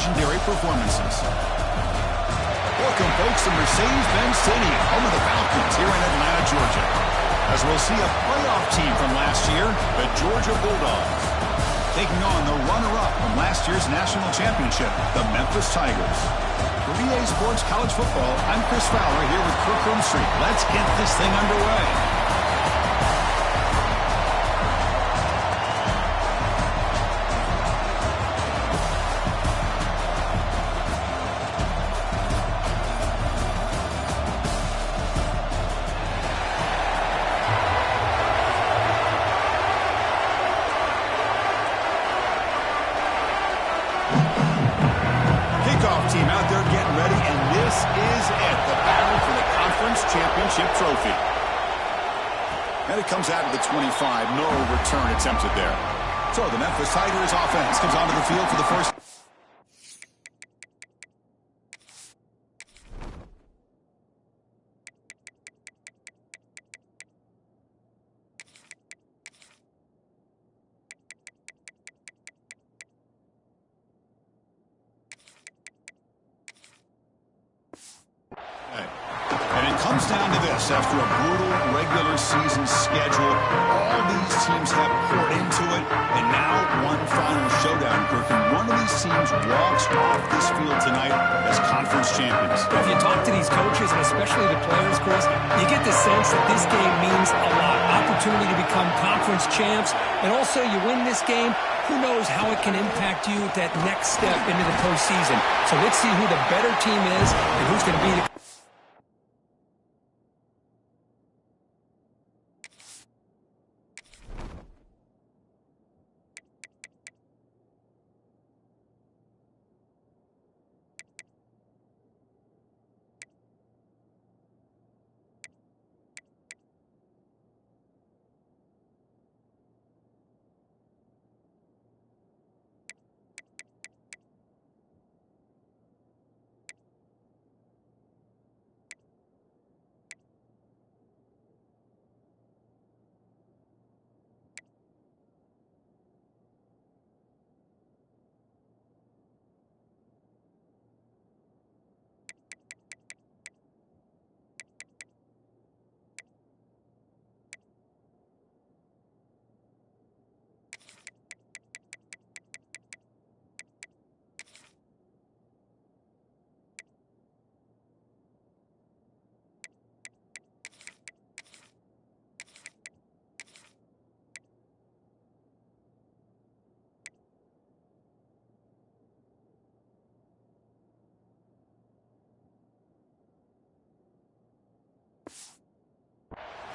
legendary performances. Welcome, folks, to Mercedes-Benz Stadium, home of the Falcons here in Atlanta, Georgia. As we'll see a playoff team from last year, the Georgia Bulldogs, taking on the runner-up from last year's national championship, the Memphis Tigers. For EA Sports College Football, I'm Chris Fowler here with Kirk Street. Let's get this thing underway. Team out there getting ready, and this is it, the battle for the conference championship trophy. And it comes out of the 25, no return attempted there. So the Memphis Tigers offense comes onto the field for the first. Comes down to this. After a brutal regular season schedule, all these teams have poured into it, and now one final showdown, Kirk, and one of these teams walks off this field tonight as conference champions. If you talk to these coaches, and especially the players, Chris, you get the sense that this game means a lot. Opportunity to become conference champs, and also you win this game, who knows how it can impact you at that next step into the postseason. So let's see who the better team is and who's going to be the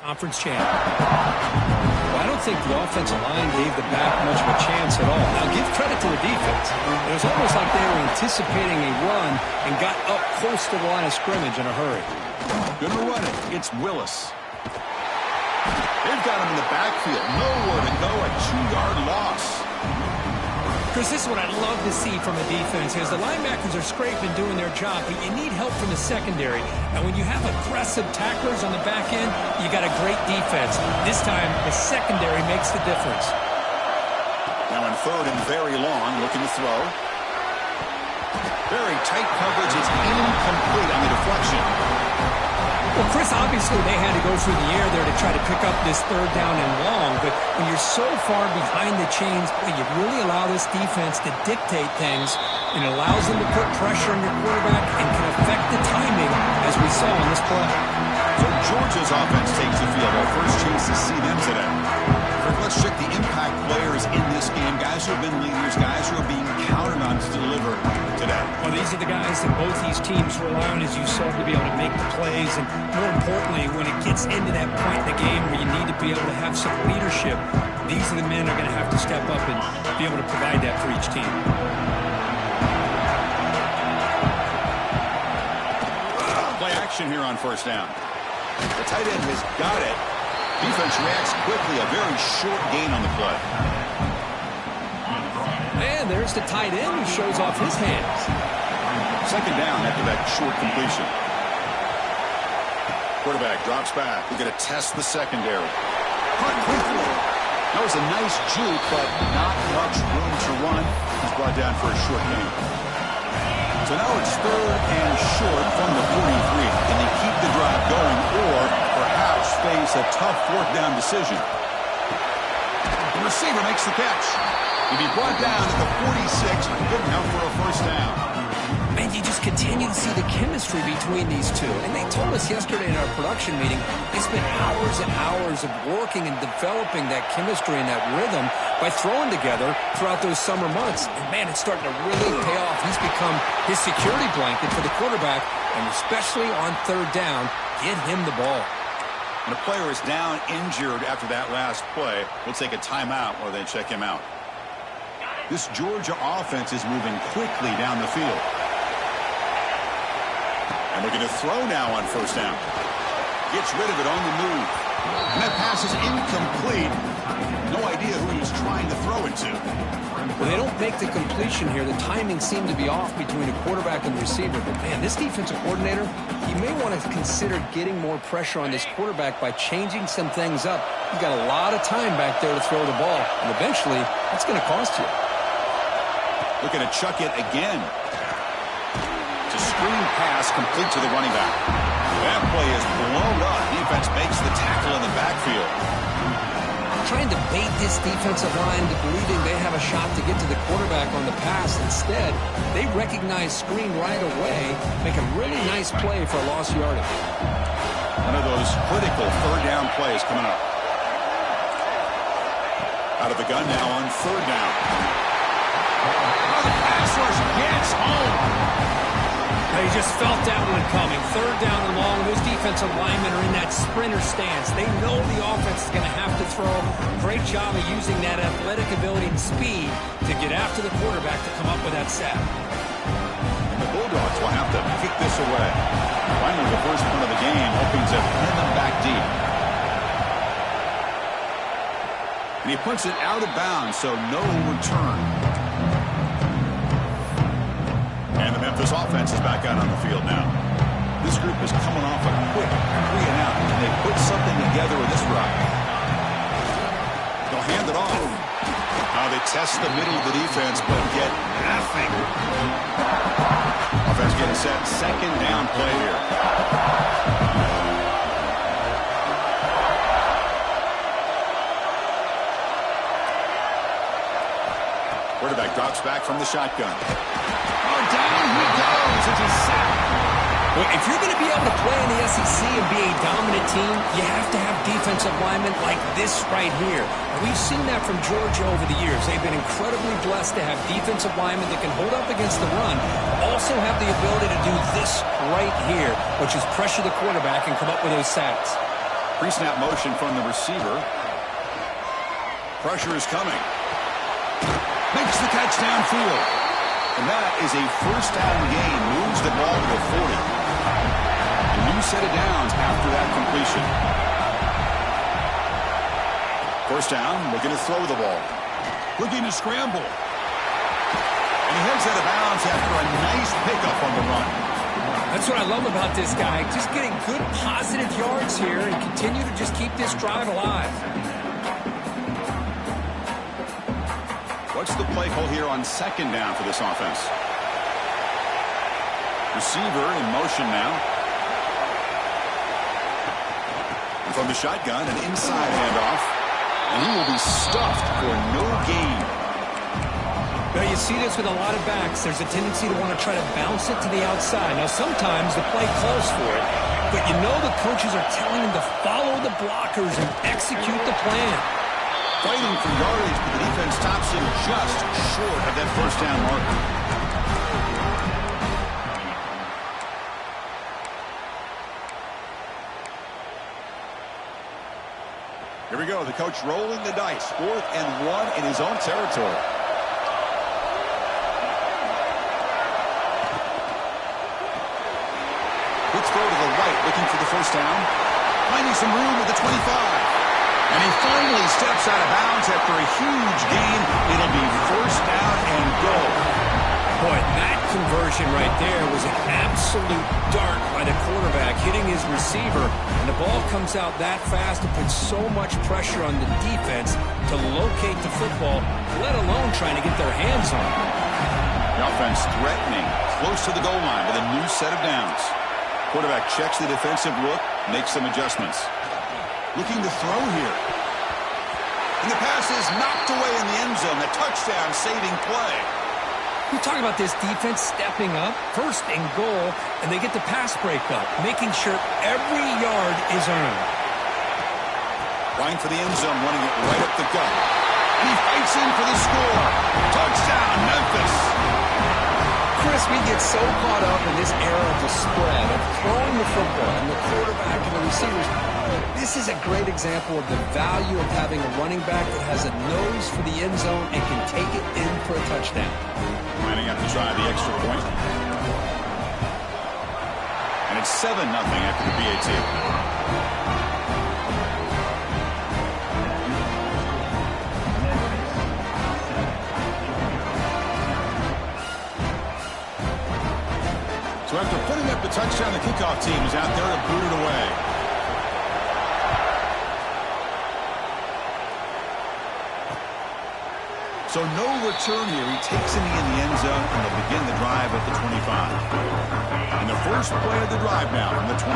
conference champ. Well, I don't think the offensive line gave the back much of a chance at all. Now, give credit to the defense. It was almost like they were anticipating a run and got up close to the line of scrimmage in a hurry. Gonna run it. It's Willis. They've got him in the backfield. Nowhere to go. A 2-yard loss. Chris, this is what I'd love to see from a defense is the linebackers are scraping doing their job, but you need help from the secondary. And when you have aggressive tacklers on the back end, you got a great defense. This time, the secondary makes the difference. Now in third and very long, looking to throw. Very tight coverage. It's incomplete on the deflection. Well, Chris, obviously they had to go through the air there to try to pick up this third down and long, but when you're so far behind the chains, you really allow this defense to dictate things, and it allows them to put pressure on your quarterback and can affect the timing, as we saw in this play. So Georgia's offense takes the field. Our first chance to see them today. Let's check the impact players in this game, guys who have been leaders, guys who are being counted on to deliver today. Well, these are the guys that both these teams rely on, as you saw, to be able to make the plays. And more importantly, when it gets into that point in the game where you need to be able to have some leadership, these are the men that are going to have to step up and be able to provide that for each team. Play action here on first down. The tight end has got it. Defense reacts quickly. A very short gain on the play. And there's the tight end who shows off his hands. Second down after that short completion. Quarterback drops back. We're going to test the secondary. Cut quickly. That was a nice juke, but not much room to run. He's brought down for a short gain. So now it's 3rd and short from the 43. Can they keep the drive going or perhaps face a tough 4th down decision? The receiver makes the catch. He'll be brought down at the 46. Good enough for a 1st down. Man, you just continue to see the chemistry between these two. And they told us yesterday in our production meeting, they spent hours and hours of working and developing that chemistry and that rhythm by throwing together throughout those summer months. And, man, it's starting to really pay off. He's become his security blanket for the quarterback, and especially on 3rd down, get him the ball. When a player is down injured after that last play, we'll take a timeout while they check him out. This Georgia offense is moving quickly down the field. And they're going to throw now on 1st down. Gets rid of it on the move. And that pass is incomplete. No idea who he was trying to throw it to. Well, they don't make the completion here. The timing seemed to be off between a quarterback and the receiver. But, man, this defensive coordinator, he may want to consider getting more pressure on this quarterback by changing some things up. He's got a lot of time back there to throw the ball. And eventually, that's going to cost you. Looking to chuck it again. It's a screen pass complete to the running back. That play is blown up. Defense makes the tackle in the backfield. Trying to bait this defensive line to believing they have a shot to get to the quarterback on the pass. Instead, they recognize screen right away, make a really nice play for a lost yardage. One of those critical 3rd down plays coming up. Out of the gun now on 3rd down. Oh, the pass rush gets home. They just felt that one coming. 3rd down and long. Those defensive linemen are in that sprinter stance. They know the offense is going to have to throw. Great job of using that athletic ability and speed to get after the quarterback to come up with that sack. And the Bulldogs will have to kick this away. Finally, the first punt of the game, hoping to pin them back deep. And he puts it out of bounds, so no return. And the Memphis offense is back out on the field now. This group is coming off a quick 3-and-out, and they put something together with this drive. They'll hand it off. Now they test the middle of the defense, but get nothing. Offense getting set. 2nd down play here. Quarterback drops back from the shotgun. Down he goes. It's a sack. Well, if you're going to be able to play in the SEC and be a dominant team, you have to have defensive linemen like this right here. And we've seen that from Georgia over the years. They've been incredibly blessed to have defensive linemen that can hold up against the run, also have the ability to do this right here, which is pressure the quarterback and come up with those sacks. Pre-snap motion from the receiver. Pressure is coming. Makes the catch downfield. And that is a 1st down gain. Moves the ball to the 40. A new set of downs after that completion. 1st down, looking to throw the ball. Looking to scramble. And he heads out of bounds after a nice pickup on the run. That's what I love about this guy. Just getting good positive yards here and continue to just keep this drive alive. What's the play call here on 2nd down for this offense? Receiver in motion now. And from the shotgun, an inside handoff. And he will be stuffed for no gain. Now, you see this with a lot of backs. There's a tendency to want to try to bounce it to the outside. Now, sometimes the play calls for it. But you know the coaches are telling him to follow the blockers and execute the plan. Fighting for yardage, but the defense stops him just short of that 1st down marker. Here we go. The coach rolling the dice. 4th and 1 in his own territory. Quick throw to the right, looking for the 1st down. Finding some room at the 25. And he finally steps out of bounds after a huge gain. It'll be 1st down and go. Boy, that conversion right there was an absolute dart by the quarterback hitting his receiver. And the ball comes out that fast and puts so much pressure on the defense to locate the football, let alone trying to get their hands on it. The offense threatening, close to the goal line with a new set of downs. Quarterback checks the defensive look, makes some adjustments. Looking to throw here. And the pass is knocked away in the end zone. A touchdown-saving play. We talk about this defense stepping up, first and goal, and they get the pass breakup, making sure every yard is earned. Line for the end zone, running it right up the gut. And he fights in for the score. Touchdown, Memphis. Chris, we get so caught up in this era of the spread, of throwing the football, and the quarterback and the receivers. This is a great example of the value of having a running back that has a nose for the end zone and can take it in for a touchdown. Lining up to try the extra point. And it's 7-0 after the PAT. So after putting up the touchdown, the kickoff team is out there to boot it away. So no return here. He takes it in the end zone, and they'll begin the drive at the 25. And the first play of the drive now from the 25.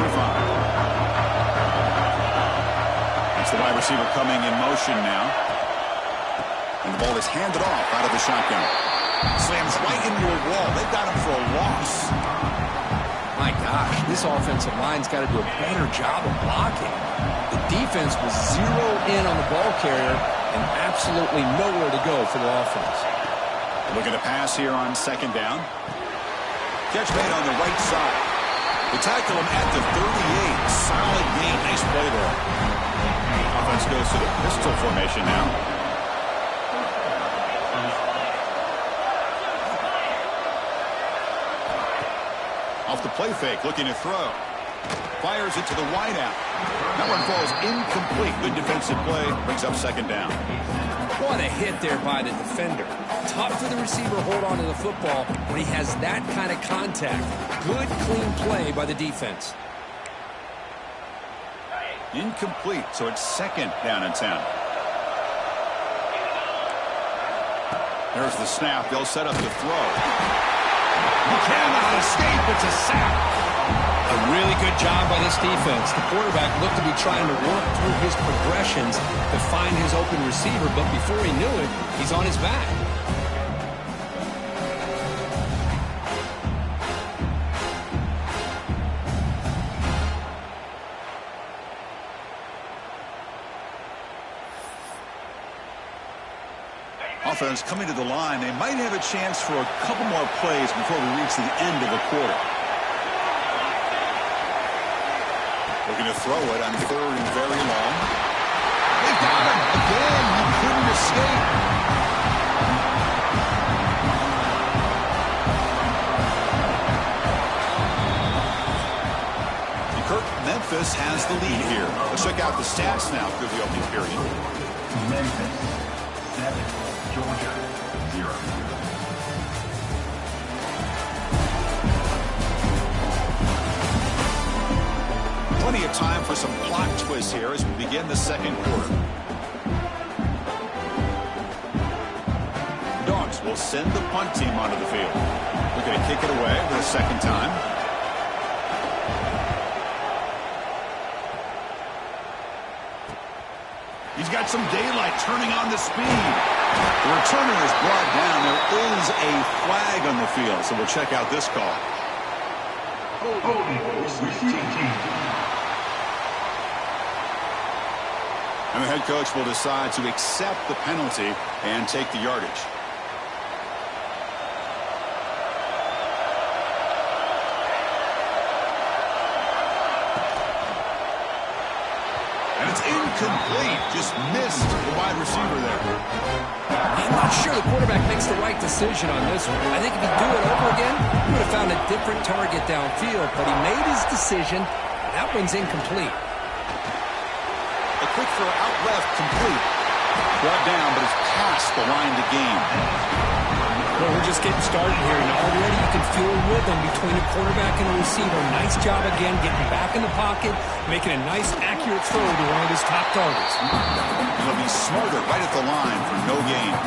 It's the wide receiver coming in motion now. And the ball is handed off out of the shotgun. Slams right into a wall. They've got him for a loss. My gosh, this offensive line's got to do a better job of blocking. The defense was zeroed in on the ball carrier and absolutely nowhere to go for the offense. Looking to pass here on second down. Catch made on the right side. They tackle him at the 38. Solid gain. Nice play there. Offense goes to the pistol formation now. Off the play fake, looking to throw. Fires it to the wideout. That one falls incomplete. Good defensive play. Brings up second down. What a hit there by the defender. Tough for the receiver to hold on to the football when he has that kind of contact. Good, clean play by the defense. Incomplete, so it's second down and 10. There's the snap. They'll set up the throw. He cannot escape. It's a sack. A really good job by this defense. The quarterback looked to be trying to work through his progressions to find his open receiver, but before he knew it, he's on his back. Offense coming to the line. They might have a chance for a couple more plays before we reach the end of the quarter. Looking to throw it on third and very long. They got him again. He couldn't escape. Memphis has the lead here. Let's check out the stats now through the opening period. Memphis 7, Georgia 0. Plenty of time for some plot twists here as we begin the second quarter. Dogs will send the punt team onto the field. Looking to kick it away for the second time. He's got some daylight, turning on the speed. The returner is brought down. There is a flag on the field, so we'll check out this call. And the head coach will decide to accept the penalty and take the yardage. And it's incomplete. Just missed the wide receiver there. I'm not sure the quarterback makes the right decision on this one. I think if he'd do it over again, he would have found a different target downfield. But he made his decision. That one's incomplete. A quick throw out left, complete. Brought down, but it's past the line to gain. Well, we're just getting started here, and already you can feel a rhythm between a quarterback and a receiver. Nice job again, getting back in the pocket, making a nice, accurate throw to one of his top targets. He'll be smarter right at the line for no gain.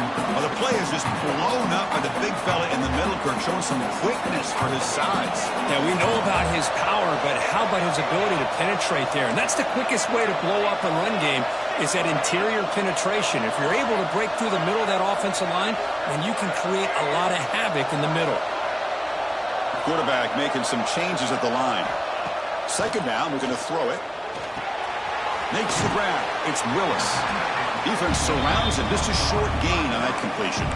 Well, the play is just blown up by the big fella in the middle, Kirk, showing some quickness for his size. Yeah, we know about his power, but how about his ability to penetrate there? And that's the quickest way to blow up a run game is that interior penetration. If you're able to break through the middle of that offensive line, then you can create a lot of havoc in the middle. Quarterback making some changes at the line. Second down, we're going to throw it. Makes the grab. It's Willis. Defense surrounds him. Just a short gain on that completion.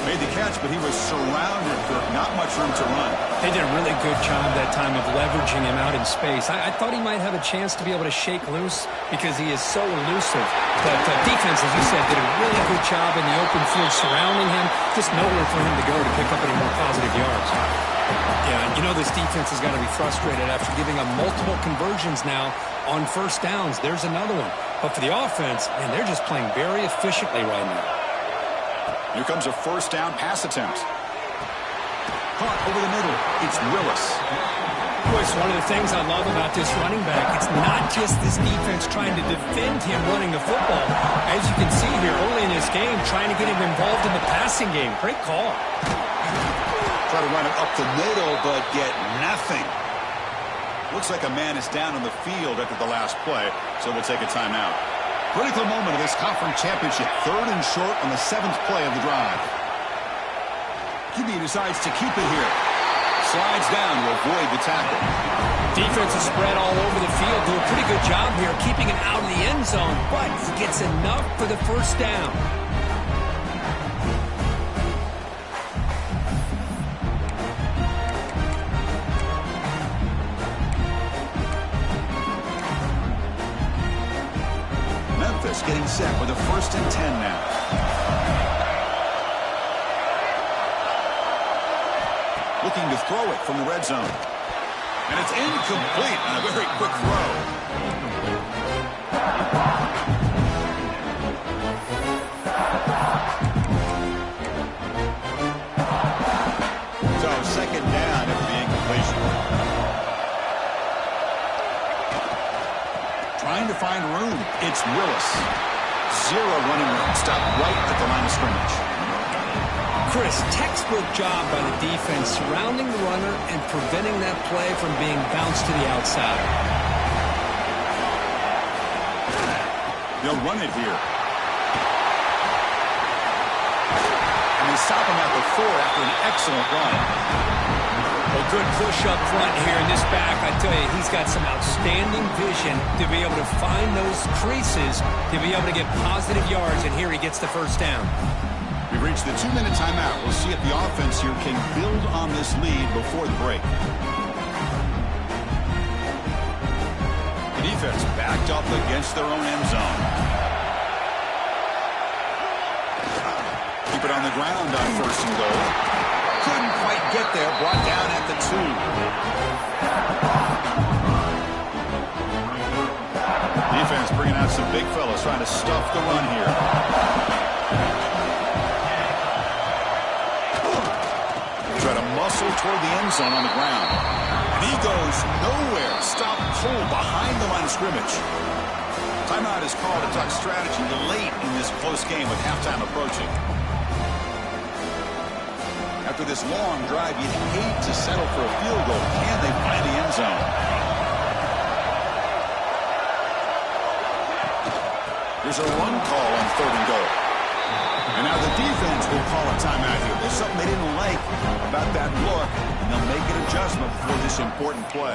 Made the catch, but he was surrounded for not much room to run. They did a really good job that time of leveraging him out in space. I thought he might have a chance to be able to shake loose because he is so elusive. But defense, as you said, did a really good job in the open field surrounding him. Just nowhere for him to go to pick up any more positive yards. Yeah, you know this defense has got to be frustrated after giving up multiple conversions now on first downs. There's another one. But for the offense, man, they're just playing very efficiently right now. Here comes a first down pass attempt. Caught over the middle. It's Willis. It's one of the things I love about this running back. It's not just this defense trying to defend him running the football. As you can see here early in this game, trying to get him involved in the passing game. Great call. Try to run it up the middle, but get nothing. Looks like a man is down on the field after the last play, so we'll take a timeout. Critical moment of this conference championship. Third and short on the 7th play of the drive. QB decides to keep it here. Slides down to avoid the tackle. Defense is spread all over the field. Do a pretty good job here keeping it out of the end zone, but he gets enough for the first down. Memphis getting set with a 1st and 10 now. Looking to throw it from the red zone. And it's incomplete on a very quick throw. So second down after the incompletion. Trying to find room. It's Willis. Zero running room. Stopped right at the line of scrimmage. Chris, textbook job by the defense surrounding the runner and preventing that play from being bounced to the outside. They'll run it here. And they stop him at the 4 after an excellent run. A good push up front here in this back. I tell you, he's got some outstanding vision to be able to find those creases, to be able to get positive yards, and here he gets the first down. We've reached the 2-minute timeout. We'll see if the offense here can build on this lead before the break. The defense backed up against their own end zone. Keep it on the ground on 1st and goal. Couldn't quite get there. Brought down at the 2. Defense bringing out some big fellas trying to stuff the run here. Try to muscle toward the end zone on the ground. And he goes nowhere. Stop cold behind the line of scrimmage. Timeout is called to talk strategy late in this close game with halftime approaching. After this long drive, you'd hate to settle for a field goal. Can they find the end zone? There's a run call on 3rd and goal. And now the defense will call a timeout here. There's something they didn't like about that look, and they'll make an adjustment for this important play.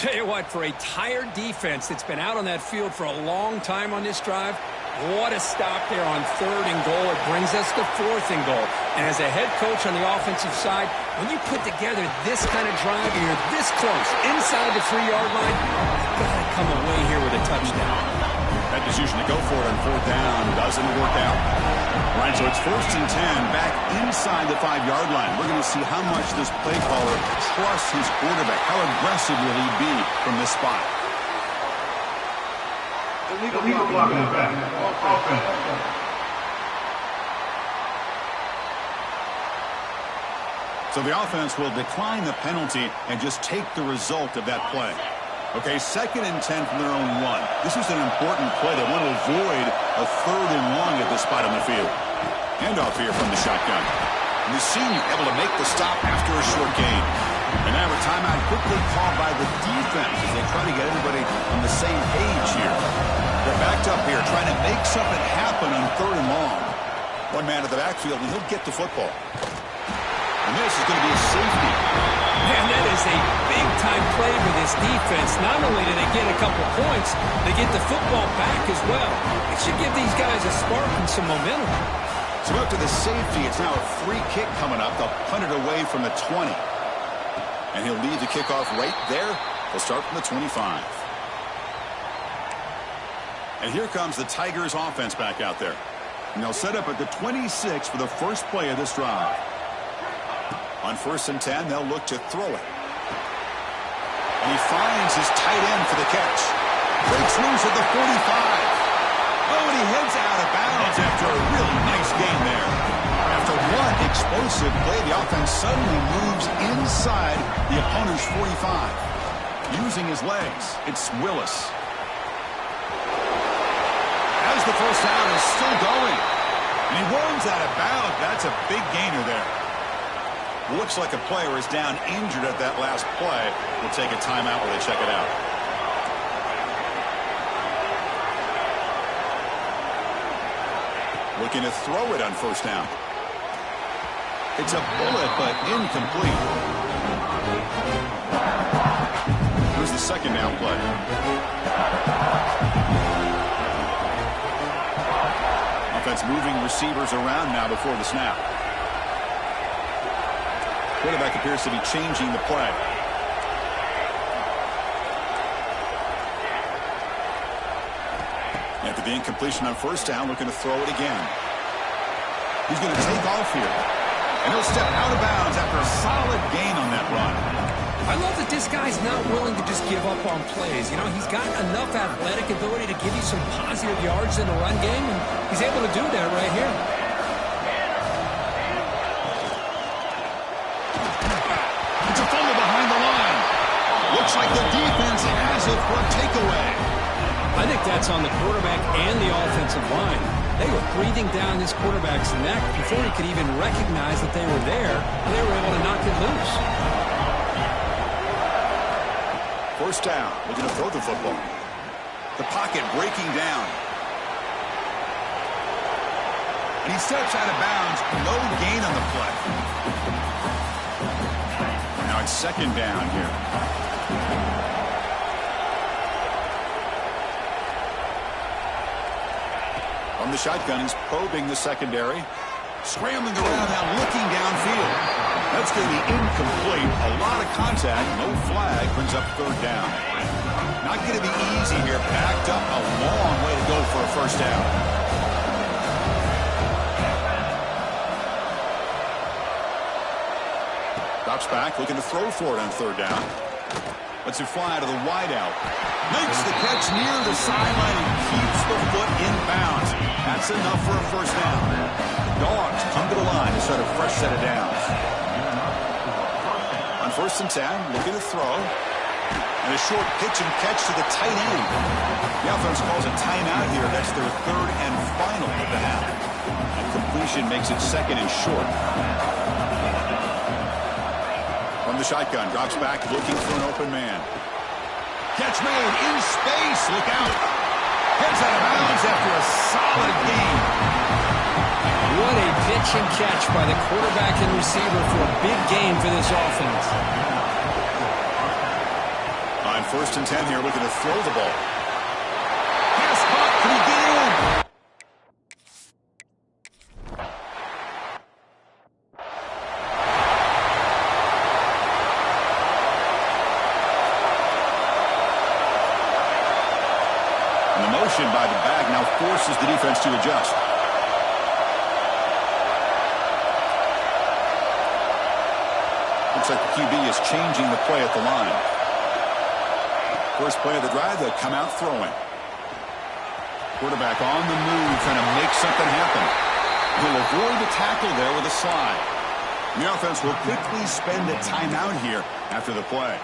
Tell you what, for a tired defense that's been out on that field for a long time on this drive, what a stop there on 3rd and goal. It brings us to 4th and goal. And as a head coach on the offensive side, when you put together this kind of drive and you're this close, inside the 3-yard line, you've got to come away here with a touchdown. That decision to go for it on 4th down doesn't work out. Right, so it's 1st and 10 back inside the 5-yard line. We're going to see how much this play caller trusts his quarterback. How aggressive will he be from this spot? Illegal blocking the back. Offense. So the offense will decline the penalty and just take the result of that play. Okay, 2nd and 10 from their own 1. This is an important play. They want to avoid a 3rd and long at this spot on the field. Handoff here from the shotgun. And the senior able to make the stop after a short gain. And now a timeout quickly called by the defense as they try to get everybody on the same page here. They're backed up here trying to make something happen on 3rd and long. One man to the backfield, and he'll get the football. And this is going to be a safety. Man, that is a big-time play for this defense. Not only do they get a couple points, they get the football back as well. It should give these guys a spark and some momentum. So up to the safety, it's now a free kick coming up. They'll punt it away from the 20. And he'll leave the kickoff right there. They'll start from the 25. And here comes the Tigers offense back out there. And they'll set up at the 26 for the first play of this drive. On 1st and 10, they'll look to throw it. And he finds his tight end for the catch. Breaks loose at the 45. Oh, and he heads out of bounds after a really nice game there. After one explosive play, the offense suddenly moves inside the opponent's 45. Using his legs, it's Willis. As the first down is still going. And he runs out of bounds. That's a big gainer there. Looks like a player is down injured at that last play. We'll take a timeout while they check it out. Looking to throw it on 1st down. It's a bullet, but incomplete. Here's the 2nd down play. Offense moving receivers around now before the snap. Quarterback appears to be changing the play. After the incompletion on 1st down, looking to throw it again. He's going to take off here. And he'll step out of bounds after a solid gain on that run. I love that this guy's not willing to just give up on plays. You know, he's got enough athletic ability to give you some positive yards in the run game, and he's able to do that right here. It's a fumble behind the line. Looks like the defense has it for a takeaway. I think that's on the quarterback and the offensive line. They were breathing down this quarterback's neck before he could even recognize that they were there, and they were able to knock it loose. 1st down, looking to throw the football. The pocket breaking down. And he steps out of bounds. No gain on the play. Now it's 2nd down here. From the shotgun, he's probing the secondary. Scrambling around now, looking downfield. That's going to be incomplete. A lot of contact, no flag, brings up 3rd down. Not going to be easy here. Packed up a long way to go for a 1st down. Drops back, looking to throw for it on 3rd down. Lets it fly to the wideout. Makes the catch near the sideline and keeps the foot in bounds. That's enough for a 1st down. Dogs come to the line to start a fresh set of downs. On 1st and 10, looking to throw. And a short pitch and catch to the tight end. The offense calls a timeout here. That's their 3rd and final of the half. And completion makes it 2nd and short. From the shotgun, drops back, looking for an open man. Catch made in space. Look out. Heads out of bounds after a solid gain. What a pitch and catch by the quarterback and receiver for a big gain for this offense. On 1st and 10 here, looking to throw the ball. Pass caught. Can he get in? And the motion by the back now forces the defense to adjust. Looks like the QB is changing the play at the line. First play of the drive, they'll come out throwing. Quarterback on the move, trying to make something happen. He'll avoid the tackle there with a slide. The offense will quickly spend a timeout here after the play.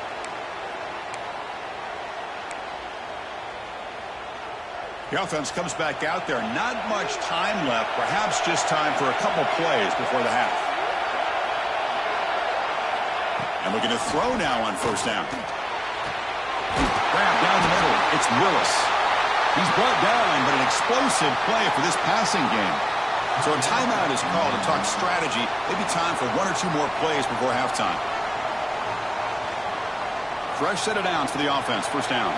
The offense comes back out there. Not much time left. Perhaps just time for a couple plays before the half. And looking to throw now on first down. Grab down the middle. It's Willis. He's brought down, but an explosive play for this passing game. So a timeout is called to talk strategy. Maybe time for one or two more plays before halftime. Fresh set of downs for the offense. First down.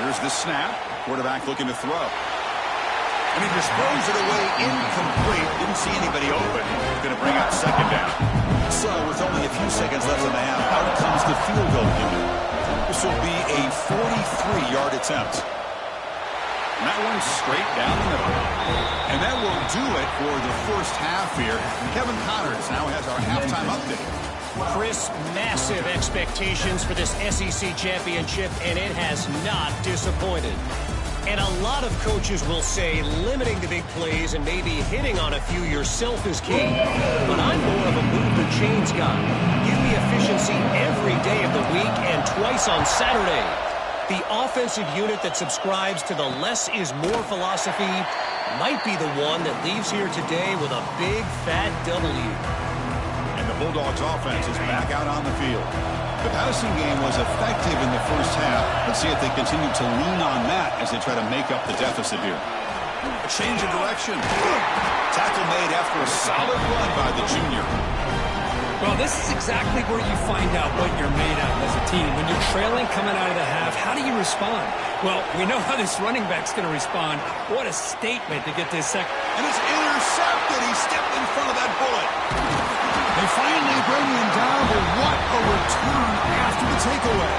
Here's the snap. Quarterback looking to throw. And he just throws it away incomplete. Didn't see anybody open. Going to bring up second down. So with only a few seconds left in the half, out comes the field goal unit. This will be a 43-yard attempt. And that one's straight down the middle. And that will do it for the first half here. Kevin Connors now has our halftime update. Chris, massive expectations for this SEC championship, and it has not disappointed. And a lot of coaches will say limiting the big plays and maybe hitting on a few yourself is key. But I'm more of a move the chains guy. Give me efficiency every day of the week and twice on Saturday. The offensive unit that subscribes to the less is more philosophy might be the one that leaves here today with a big fat W. And the Bulldogs offense is back out on the field. The passing game was effective in the first half. Let's see if they continue to lean on that as they try to make up the deficit here. A change of direction. Tackle made after a solid run by the junior. Well, this is exactly where you find out what you're made of as a team. When you're trailing coming out of the half, how do you respond? Well, we know how this running back's going to respond. What a statement to get this second. And it's intercepted. He stepped in front of that bullet. They finally bring him down, but what a return after the takeaway.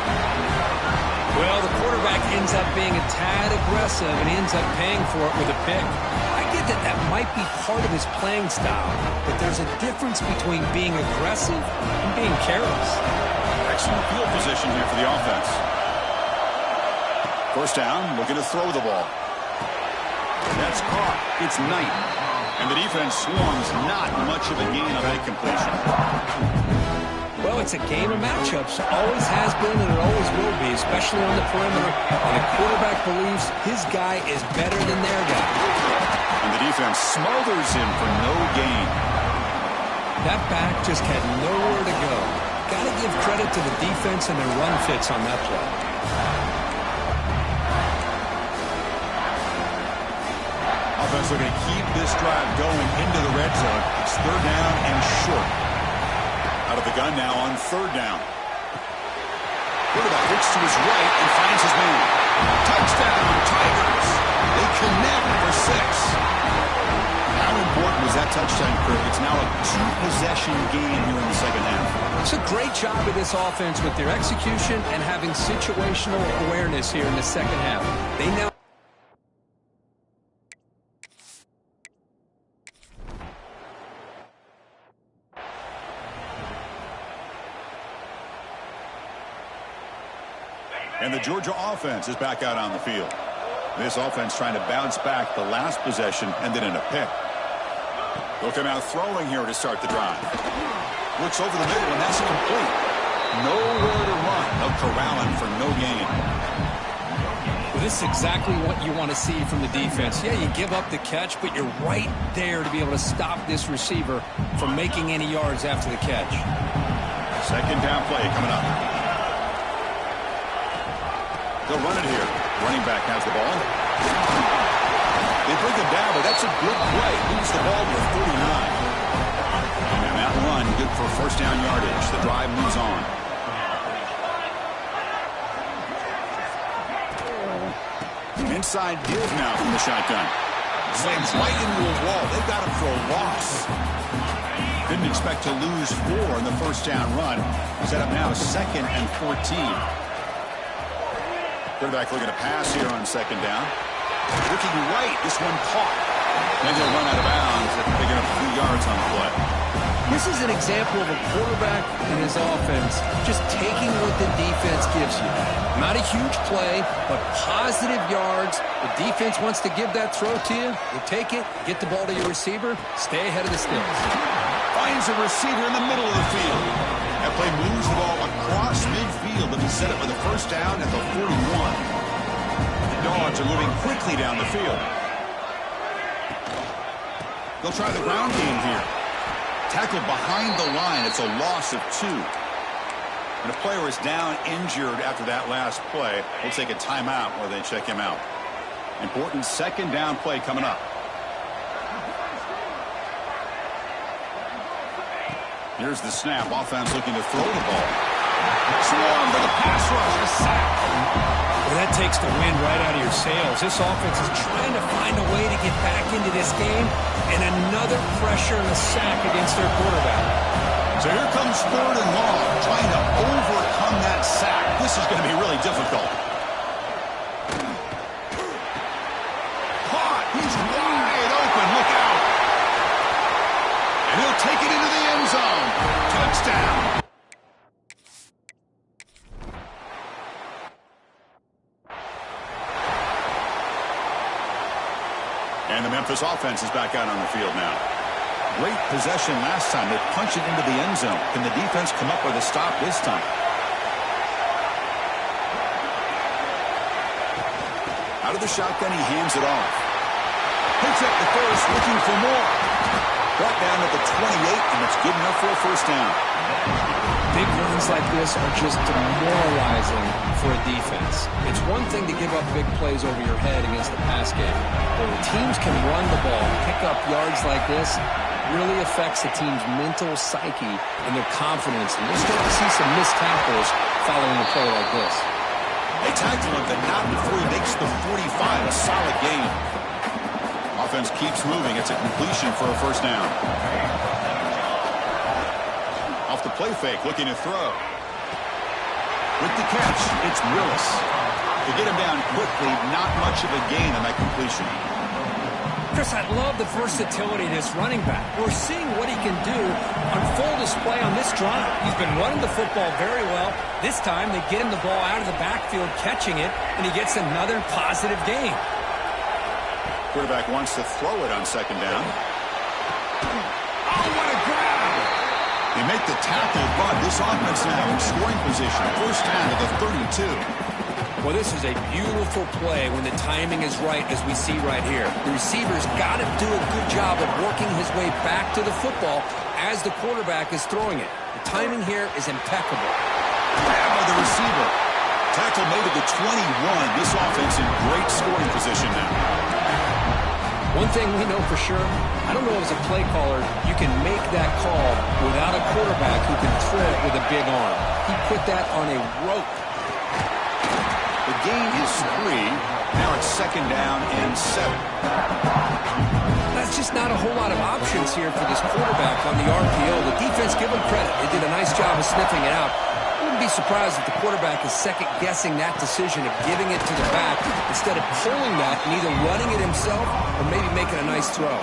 Well, the quarterback ends up being a tad aggressive, and he ends up paying for it with a pick. I get that that might be part of his playing style, but there's a difference between being aggressive and being careless. Excellent field position here for the offense. First down, looking to throw the ball. That's caught. It's Knight. And the defense swarms, not much of a gain on that completion. Well, it's a game of matchups. Always has been and it always will be, especially on the perimeter. And the quarterback believes his guy is better than their guy. And the defense smothers him for no gain. That back just had nowhere to go. Got to give credit to the defense and their run fits on that play. Offense looking to keep this drive going into the red zone. It's third down and short. Out of the gun now on third down. Quarterback looks to his right and finds his man. Touchdown, Tigers. They connect for 6. How important was that touchdown, Kirk? It's now a 2-possession game here in the second half. It's a great job of this offense with their execution and having situational awareness here in the second half. They now And the Georgia offense is back out on the field. This offense trying to bounce back. The last possession ended in a pick. They'll come out throwing here to start the drive. Looks over the middle, and that's complete. Nowhere to run. They'll corral him for no gain. Well, this is exactly what you want to see from the defense. Yeah, you give up the catch, but you're right there to be able to stop this receiver from making any yards after the catch. Second down play coming up. They'll run it here. Running back has the ball. They bring him down, but that's a good play. Moves the ball to 39. And that run, good for first down yardage. The drive moves on. Inside give now from the shotgun. Slams right into a wall. They've got him for a loss. Didn't expect to lose 4 in the first down run. Set up now second and 14. Quarterback looking to pass here on second down. Looking right, this one caught. Then he'll run out of bounds after picking up a few yards on the play. This is an example of a quarterback and his offense just taking what the defense gives you. Not a huge play, but positive yards. The defense wants to give that throw to you. You take it, get the ball to your receiver, stay ahead of the sticks. finds a receiver in the middle of the field. That play moves the ball across midfield, and he set it with a first down at the 41. The Dogs are moving quickly down the field. They'll try the ground game here. Tackled behind the line. It's a loss of 2. And a player is down injured after that last play. We'll take a timeout while they check him out. Important second down play coming up. Here's the snap. Offense looking to throw the ball. Swarm for the pass rush. A sack. Well, that takes the wind right out of your sails. This offense is trying to find a way to get back into this game, and another pressure and a sack against their quarterback. So here comes 3rd and long, trying to overcome that sack. This is going to be really difficult. Caught. He's wide open. Look out. And he'll take it into the end zone. Touchdown. And the Memphis offense is back out on the field now. Great possession last time. They punch it into the end zone. Can the defense come up with a stop this time? Out of the shotgun, he hands it off. Picks up the first, looking for more. Brought down at the 28, and it's good enough for a first down. Big runs like this are just demoralizing for a defense. It's one thing to give up big plays over your head against the pass game, but when teams can run the ball, pick up yards like this, really affects the team's mental psyche and their confidence. And you'll start to see some missed tackles following a play like this. They tackle him, but not before he makes the 45. A solid gain. Offense keeps moving. It's a completion for a first down. Off the play fake, looking to throw. With the catch, it's Willis. To get him down quickly, not much of a gain on that completion. Chris, I love the versatility of this running back. We're seeing what he can do on full display on this drive. He's been running the football very well. This time, they get him the ball out of the backfield, catching it, and he gets another positive gain. Quarterback wants to throw it on second down. Oh, what a grab! They make the tackle, but this offense now in scoring position. First down at the 32. Well, this is a beautiful play when the timing is right, as we see right here. The receiver's got to do a good job of working his way back to the football as the quarterback is throwing it. The timing here is impeccable. Grab by the receiver. Tackle made at the 21. This offense in great scoring position now. One thing we know for sure, I don't know as a play caller, you can make that call without a quarterback who can throw it with a big arm. He put that on a rope. The gain is 3. Now it's second down and 7. That's just not a whole lot of options here for this quarterback on the RPO. The defense, give them credit. They did a nice job of sniffing it out. I wouldn't be surprised if the quarterback is second-guessing that decision of giving it to the back instead of pulling that and either running it himself or maybe making a nice throw.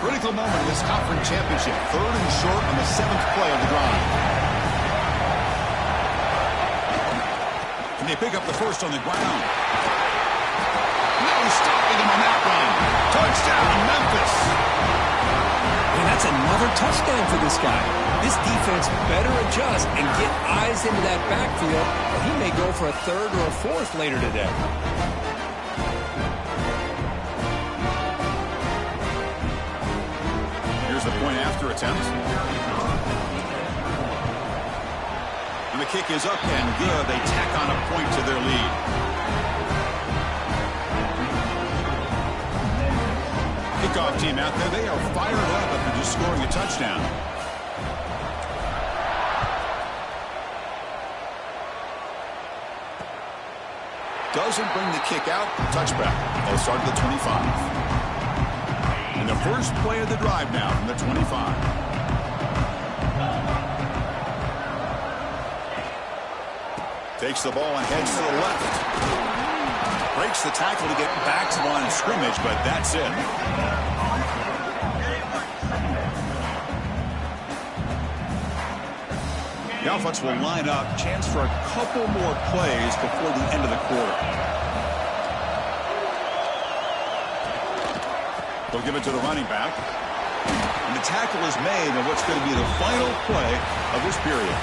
Critical moment in this conference championship. 3rd and short on the 7th play of the drive. Can they pick up the first on the ground? No stopping him on that run. Touchdown, Memphis. And that's another touchdown for this guy. This defense better adjust and get eyes into that backfield, or he may go for a 3rd or a 4th later today. Here's the point after attempt. And the kick is up and good. They tack on a point to their lead. Kickoff team out there, they are fired up after just scoring a touchdown. Doesn't bring the kick out. Touchback. They'll start at the 25. And the first play of the drive now from the 25. Takes the ball and heads to the left. Breaks the tackle to get back to the line of scrimmage, but that's it. The offense will line up. Chance for a couple more plays before the end of the quarter. They'll give it to the running back. And the tackle is made on what's going to be the final play of this period.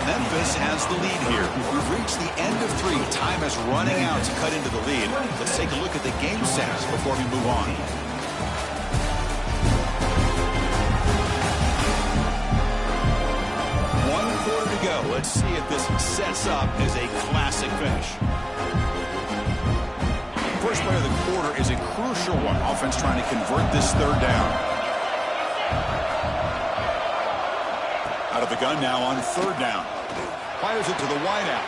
Memphis has the lead here. We've reached the end of 3. Time is running out to cut into the lead. Let's take a look at the game stats before we move on. One quarter to go. Let's see if this sets up as a classic finish. First play of the quarter is a crucial one. Offense trying to convert this third down. Out of the gun now on third down. Fires it to the wideout.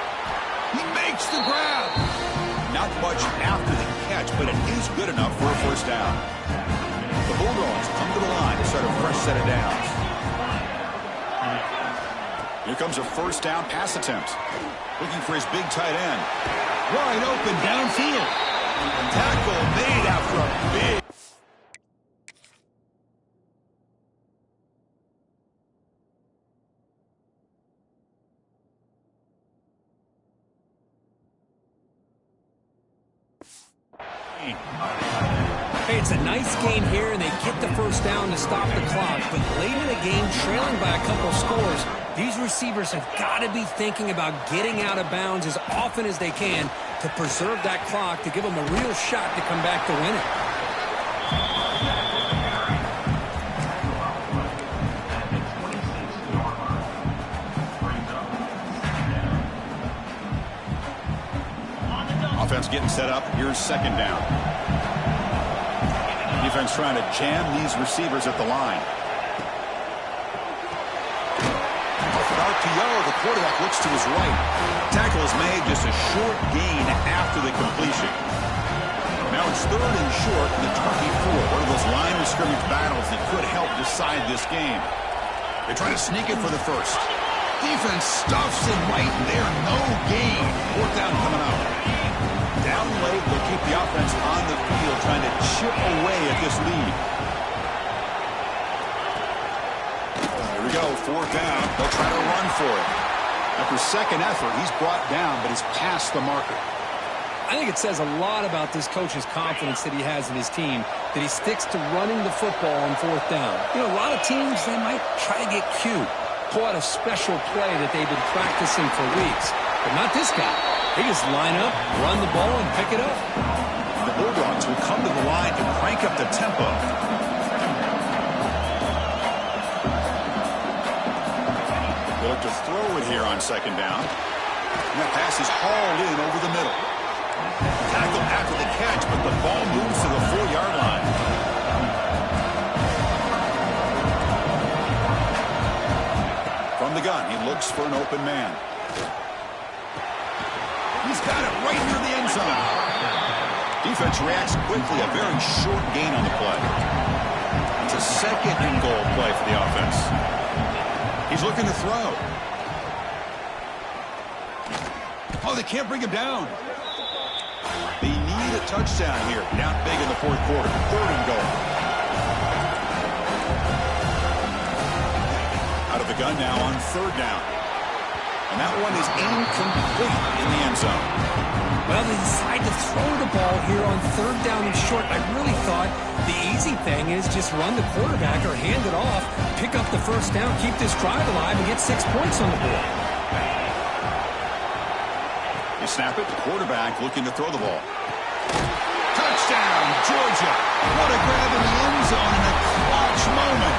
He makes the grab. Not much after the catch, but it is good enough for a first down. The Bulldogs come to the line to start a fresh set of downs. Here comes a first down pass attempt. Looking for his big tight end. Wide open downfield. Tackle made after a big... Hey, it's a nice gain here, and they get the first down to stop the clock. But late in the game, trailing by a couple scores, these receivers have got to be thinking about getting out of bounds as often as they can to preserve that clock, to give them a real shot to come back to win it. Offense getting set up. Here's second down. Defense trying to jam these receivers at the line. RPO, the quarterback looks to his right. Tackle is made, just a short gain after the completion. Now it's third and short in the 24. One of those line of scrimmage battles that could help decide this game. They try to sneak it for the first. Defense stuffs it right there. No gain. Fourth down coming up. Down late, they'll keep the offense on the field, trying to chip away at this lead. Here we go, fourth down. They'll try to run for it. After second effort, he's brought down, but he's past the marker. I think it says a lot about this coach's confidence that he has in his team, that he sticks to running the football on fourth down. You know, a lot of teams, they might try to get cute, pull out a special play that they've been practicing for weeks, but not this guy. They just line up, run the ball, and pick it up. The Bulldogs will come to the line and crank up the tempo. They look to throw it here on second down. And that pass is hauled in over the middle. Tackle after the catch, but the ball moves to the 4-yard line. From the gun, he looks for an open man. He's got it right near the end zone. Defense reacts quickly. A very short gain on the play. It's a second and goal play for the offense. He's looking to throw. Oh, they can't bring him down. They need a touchdown here. Down big in the fourth quarter. Third and goal. Out of the gun now on third down. And that one is incomplete in the end zone. Well, they decide to throw the ball here on third down and short. I really thought the easy thing is just run the quarterback or hand it off, pick up the first down, keep this drive alive, and get 6 points on the board. They snap it. The quarterback looking to throw the ball. Touchdown, Georgia. What a grab in the end zone in a clutch moment.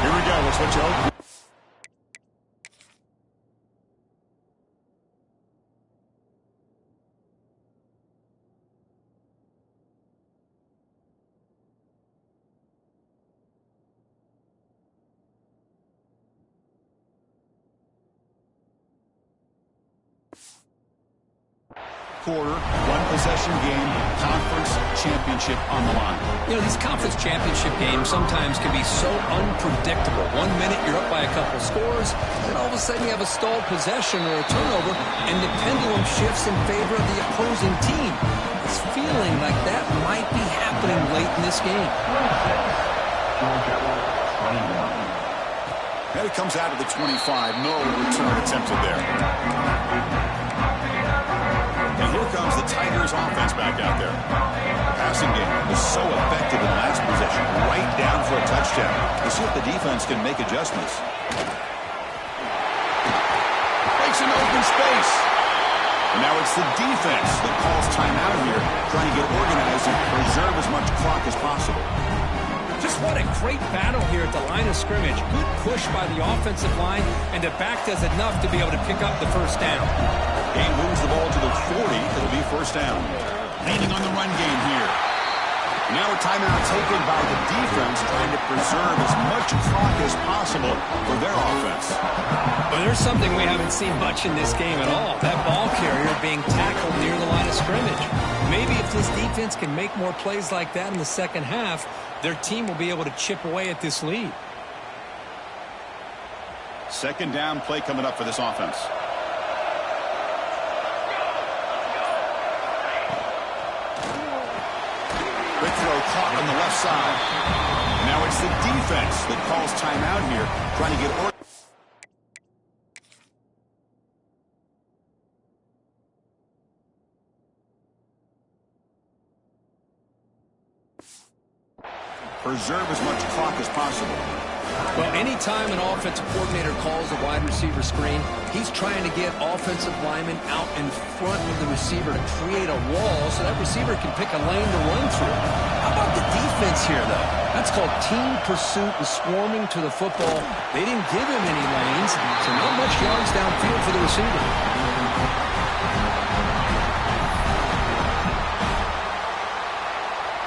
Here we go. We'll switch over. Quarter, one-possession game, conference championship on the line. You know, these conference championship games sometimes can be so unpredictable. 1 minute you're up by a couple scores, then all of a sudden you have a stalled possession or a turnover, and the pendulum shifts in favor of the opposing team. It's feeling like that might be happening late in this game. And it comes out of the 25. No return attempted there. And here comes the Tigers offense back out there. The passing game was so effective in the last possession. Right down for a touchdown. Let's see if the defense can make adjustments. Breaks into open space. And now it's the defense that calls timeout here, trying to get organized and preserve as much clock as possible. Just what a great battle here at the line of scrimmage. Good push by the offensive line, and the back does enough to be able to pick up the first down. Game moves the ball to the 40. It'll be first down. Leaning on the run game here. Now a timeout taken by the defense, trying to preserve as much clock as possible for their offense. Well, there's something we haven't seen much in this game at all. That ball carrier being tackled near the line of scrimmage. Maybe if this defense can make more plays like that in the second half, their team will be able to chip away at this lead. Second down play coming up for this offense. Quick throw caught on the left side. Now it's the defense that calls timeout here, trying to get order. Preserve as much clock as possible. Well, anytime an offensive coordinator calls a wide receiver screen, he's trying to get offensive linemen out in front of the receiver to create a wall so that receiver can pick a lane to run through. How about the defense here, though? That's called team pursuit and swarming to the football. They didn't give him any lanes, so not much yards downfield for the receiver.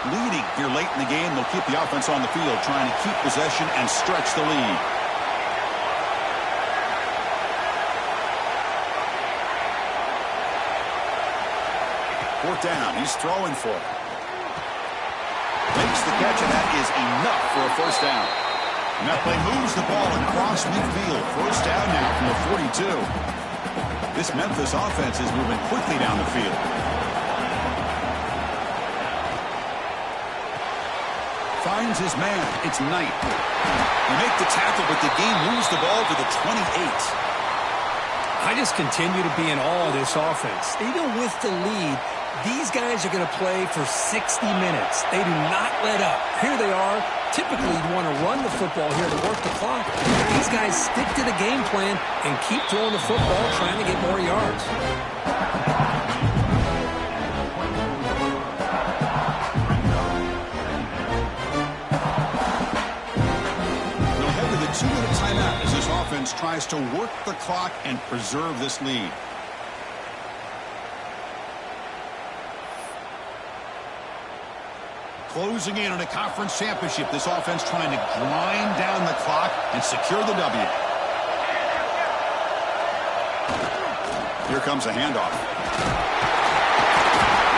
Leading here late in the game, they'll keep the offense on the field, trying to keep possession and stretch the lead. Fourth down, he's throwing for it. Makes the catch, and that is enough for a first down. And that play moves the ball across midfield. First down now from the 42. This Memphis offense is moving quickly down the field. Finds his man. It's Knight. They make the tackle, but the game moves the ball to the 28. I just continue to be in awe of this offense. Even with the lead, these guys are going to play for 60 minutes. They do not let up. Here they are. Typically, you want to run the football here to work the clock. These guys stick to the game plan and keep throwing the football, trying to get more yards. Two-minute timeout as this offense tries to work the clock and preserve this lead. Closing in on a conference championship, this offense trying to grind down the clock and secure the W. Here comes a handoff.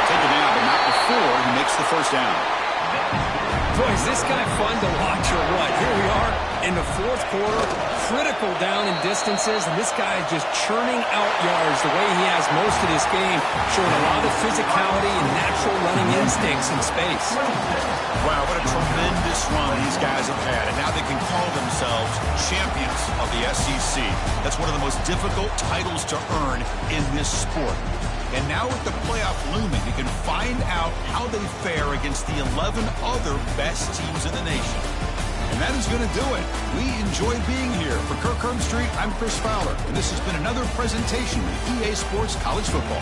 Take it down, but not before he makes the first down. Boy, is this guy fun to watch or what? Here we are in the fourth quarter, critical down in distances, and this guy is just churning out yards the way he has most of this game, showing a lot of physicality and natural running instincts in space. Wow, what a tremendous run these guys have had, and now they can call themselves champions of the SEC. That's one of the most difficult titles to earn in this sport. And now with the playoff looming, you can find out how they fare against the 11 other best teams in the nation. And that is going to do it. We enjoy being here. For Kirk Herbstreit, I'm Chris Fowler, and this has been another presentation of EA Sports College Football.